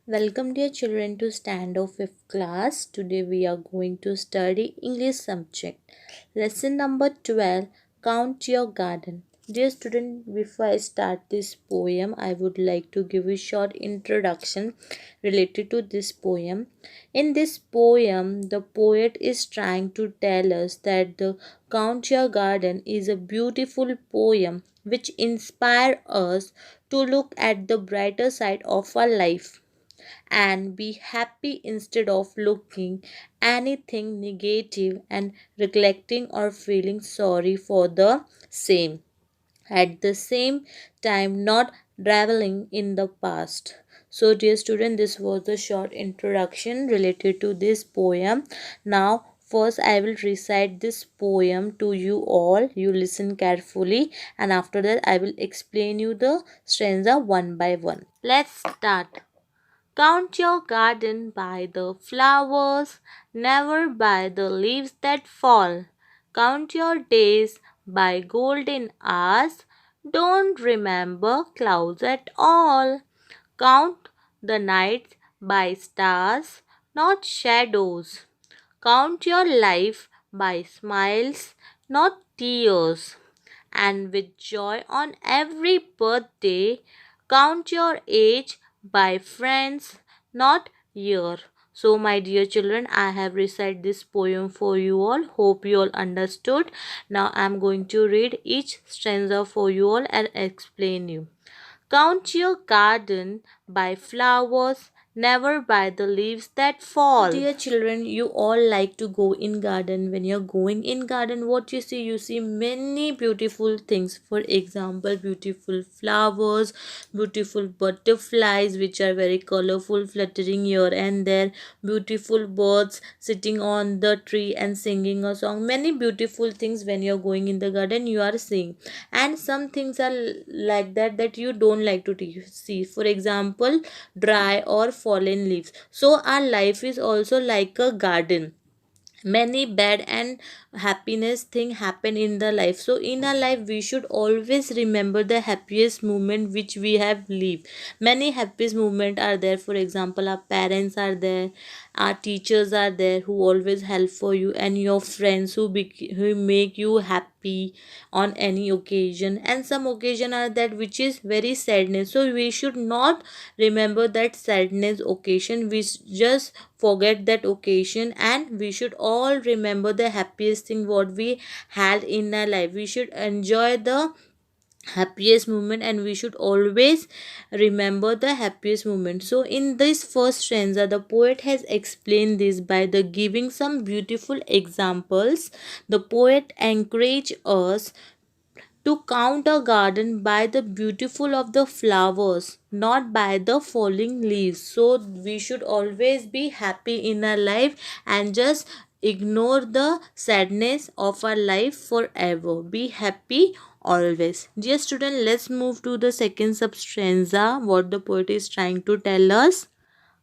Welcome dear children to Standard 5th class. Today we are going to study English subject. Lesson number 12, Count Your Garden. Dear student, before I start this poem, I would like to give you a short introduction related to this poem. In this poem, the poet is trying to tell us that the Count Your Garden is a beautiful poem which inspires us to look at the brighter side of our life and be happy instead of looking anything negative and neglecting or feeling sorry for the same. At the same time, not traveling in the past. So, dear student, this was the short introduction related to this poem. Now, first, I will recite this poem to you all. You listen carefully, and after that, I will explain you the stanza one by one. Let's start. Count your garden by the flowers, never by the leaves that fall. Count your days by golden hours, don't remember clouds at all. Count the nights by stars, not shadows. Count your life by smiles, not tears. And with joy on every birthday, count your age by friends, not year. So, my dear children, I have recited this poem for you all. Hope you all understood. Now, I am going to read each stanza for you all and explain you. Count your garden by flowers, never by the leaves that fall. Dear children, you all like to go in garden. When you're going in garden, what you see many beautiful things. For example, beautiful flowers, beautiful butterflies which are very colorful, fluttering here and there, beautiful birds sitting on the tree and singing a song. Many beautiful things when you're going in the garden you are seeing, and some things are like that you don't like to see. For example, dry or fallen leaves. So our life is also like a garden. Many bad and happiness thing happen in the life, so in our life we should always remember the happiest moment which we have lived. Many happiest moment are there. For example, our parents are there, our teachers are there who always help for you, and your friends who make you happy on any occasion. And some occasion are that which is very sadness, so we should not remember that sadness occasion. We just forget that occasion, and we should all remember the happiest thing what we had in our life. We should enjoy the happiest moment, and we should always remember the happiest moment. So in this first stanza, the poet has explained this by the giving some beautiful examples. The poet encourage us to count a garden by the beautiful of the flowers, not by the falling leaves. So we should always be happy in our life and just ignore the sadness of our life forever. Be happy always. Dear student, let's move to the second substanza, what the poet is trying to tell us.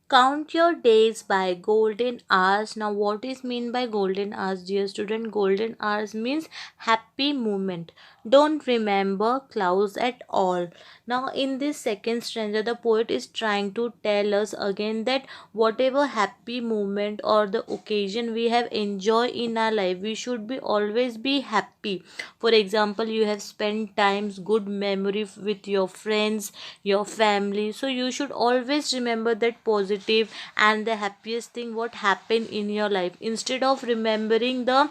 Count your days by golden hours. Now, what is mean by golden hours, dear student? Golden hours means happy moment. Don't remember clouds at all. Now, in this second stanza, the poet is trying to tell us again that whatever happy moment or the occasion we have enjoyed in our life, we should be always be happy. For example, you have spent times good memory with your friends, your family, so you should always remember that positive and the happiest thing what happened in your life, instead of remembering the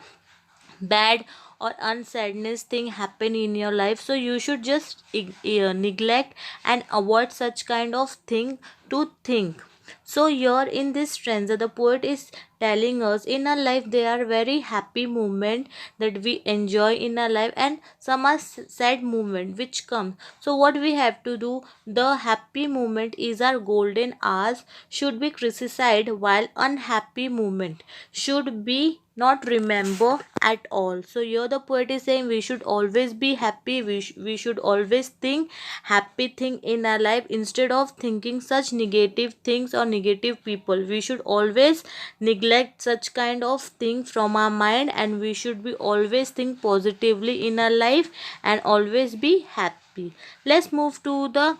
bad or unsadness thing happen in your life. So you should just neglect and avoid such kind of thing to think. So here in this stanza, the poet is telling us in our life there are very happy moment that we enjoy in our life, and some are sad moment which come. So what we have to do, the happy moment is our golden hours should be criticized, while unhappy moment should be not remember at all. So here the poet is saying we should always be happy. We should always think happy thing in our life, instead of thinking such negative things or negative people. We should always neglect such kind of thing from our mind, and we should be always think positively in our life and always be happy. Let's move to the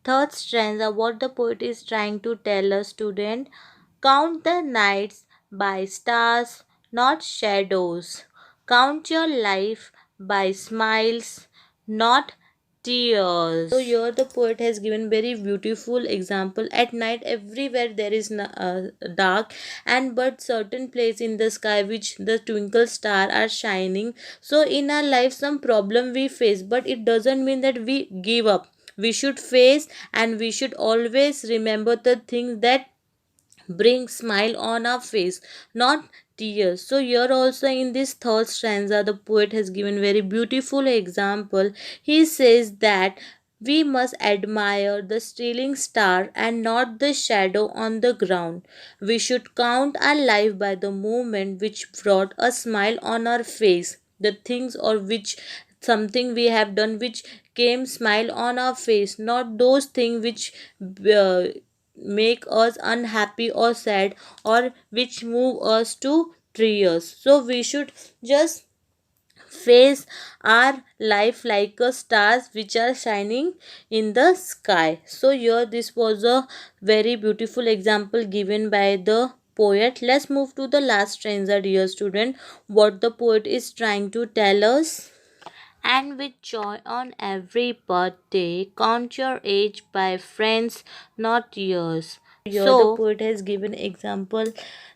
Third stanza, what the poet is trying to tell us, student. Count the nights by stars, not shadows. Count your life by smiles, not tears. So here the poet has given very beautiful example. At night everywhere there is dark, and but certain place in the sky which the twinkle star are shining. So in our life some problem we face, but it doesn't mean that we give up. We should face, and we should always remember the things that bring smile on our face, not tears. So here also in this third stanza the poet has given very beautiful example. He says that we must admire the stealing star and not the shadow on the ground. We should count our life by the moment which brought a smile on our face, the things or which something we have done which came smile on our face, not those things which uh, make us unhappy or sad, or which move us to tears. So we should just face our life like a stars which are shining in the sky. So here this was a very beautiful example given by the poet. Let's move to the last stanza, dear student. What the poet is trying to tell us. And with joy on every birthday, count your age by friends, not years. Here the poet has given example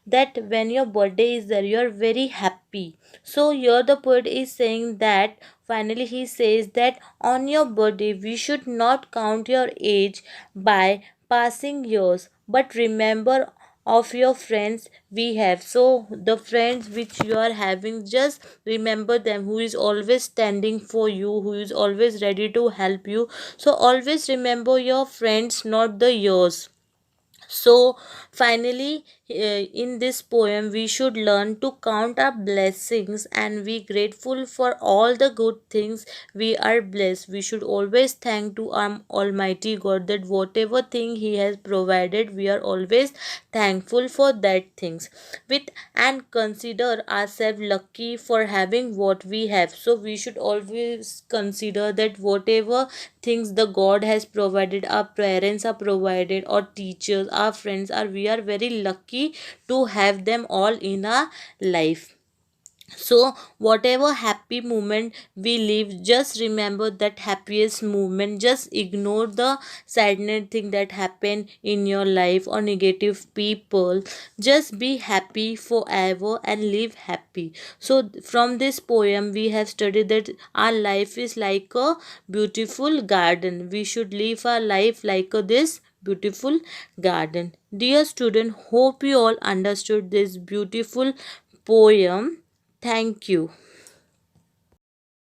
that when your birthday is there, you are very happy. So here the poet is saying that finally he says that on your birthday we should not count your age by passing years, but remember of your friends we have. So the friends which you are having, just remember them, who is always standing for you, who is always ready to help you. So always remember your friends, not the years. So finally, in this poem, we should learn to count our blessings and be grateful for all the good things we are blessed. We should always thank to our Almighty God that whatever thing He has provided, we are always thankful for that things. With and consider ourselves lucky for having what we have. So we should always consider that whatever things the God has provided, our parents are provided, or teachers, our friends are, we are very lucky to have them all in our life. So whatever happy moment we live, just remember that happiest moment. Just ignore the sadness thing that happened in your life or negative people. Just be happy forever and live happy. So from this poem we have studied that our life is like a beautiful garden. We should live our life like this beautiful garden. Dear student, hope you all understood this beautiful poem. Thank you.